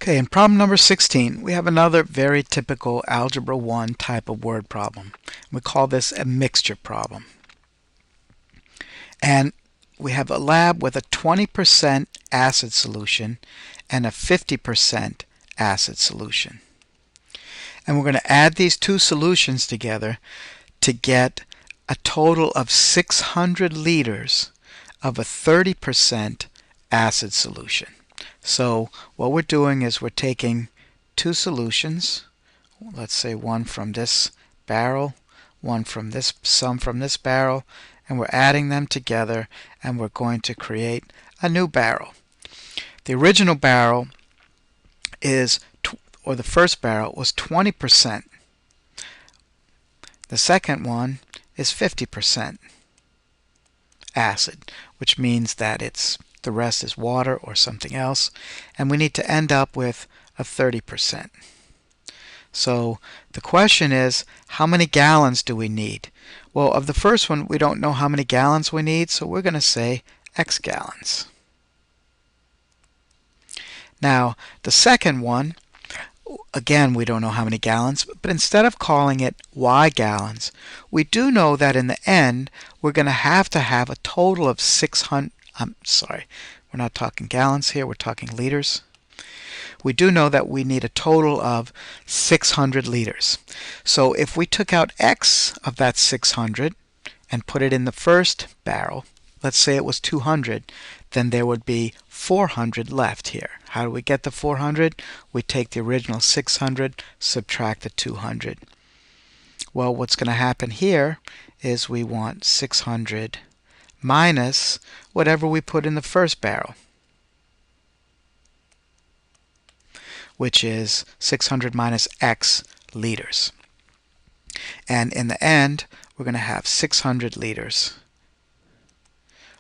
Okay, in problem number 16, we have another very typical Algebra 1 type of word problem. We call this a mixture problem. And we have a lab with a 20% acid solution and a 50% acid solution. And we're going to add these two solutions together to get a total of 600 liters of a 30% acid solution. So what we're doing is we're taking two solutions, let's say one from this barrel, some from this barrel, and we're adding them together, and we're going to create a new barrel. The original barrel the first barrel was 20%. The second one is 50% acid, which means that the rest is water or something else, and we need to end up with a 30%. So the question is, how many gallons do we need? Well, of the first one, we don't know how many gallons we need, so we're going to say X gallons. Now, the second one, again, we don't know how many gallons, but instead of calling it Y gallons, we do know that in the end, we're going to have a total of 600. I'm sorry, we're not talking gallons here, we're talking liters. We do know that we need a total of 600 liters. So if we took out X of that 600 and put it in the first barrel, let's say it was 200, then there would be 400 left here. How do we get the 400? We take the original 600, subtract the 200. Well, what's going to happen here is we want 600 minus whatever we put in the first barrel, which is 600 minus X liters. And in the end, we're going to have 600 liters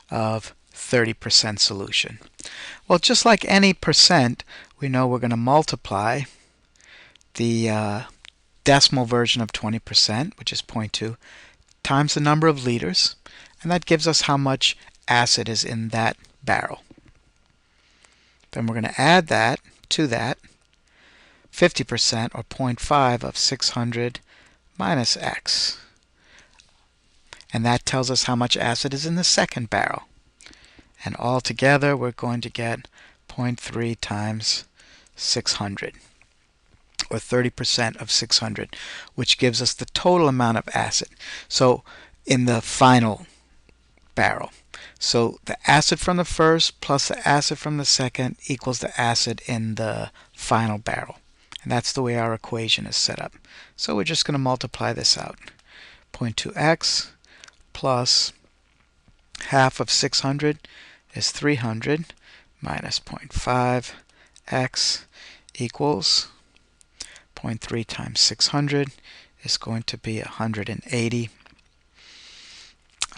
of 30% solution. Well, just like any percent, we know we're going to multiply the decimal version of 20%, which is 0.2, times the number of liters, and that gives us how much acid is in that barrel. Then we're going to add that to that 50%, or 0.5 of 600 minus X. And that tells us how much acid is in the second barrel. And altogether, we're going to get 0.3 times 600, or 30% of 600, which gives us the total amount of acid. So in the final barrel, so the acid from the first plus the acid from the second equals the acid in the final barrel. And that's the way our equation is set up. So we're just going to multiply this out. 0.2x plus half of 600 is 300 minus 0.5x equals 0.3 times 600 is going to be 180.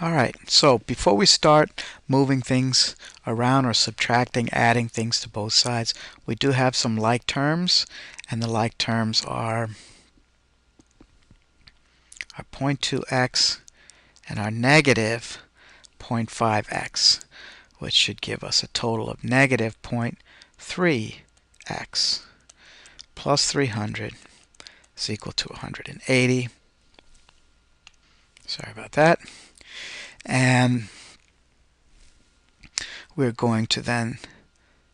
Alright, so before we start moving things around or subtracting, adding things to both sides, we do have some like terms, and the like terms are our 0.2x and our negative 0.5x, which should give us a total of negative 0.3x plus 300 is equal to 180. Sorry about that. And we're going to then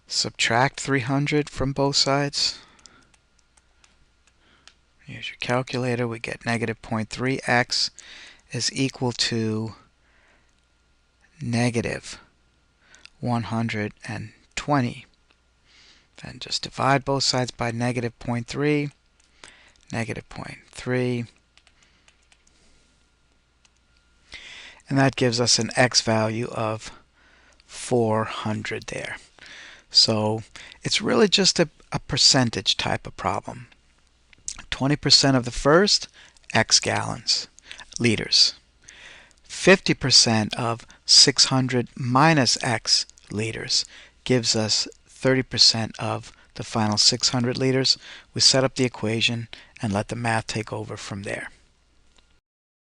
subtract 300 from both sides. Use your calculator. We get negative 0.3x is equal to negative 120. Then just divide both sides by negative 0.3, negative 0.3. And that gives us an X value of 400 there. So it's really just a percentage type of problem. 20% of the first, X gallons, liters. 50% of 600 minus X liters gives us 30% of the final 600 liters. We set up the equation and let the math take over from there.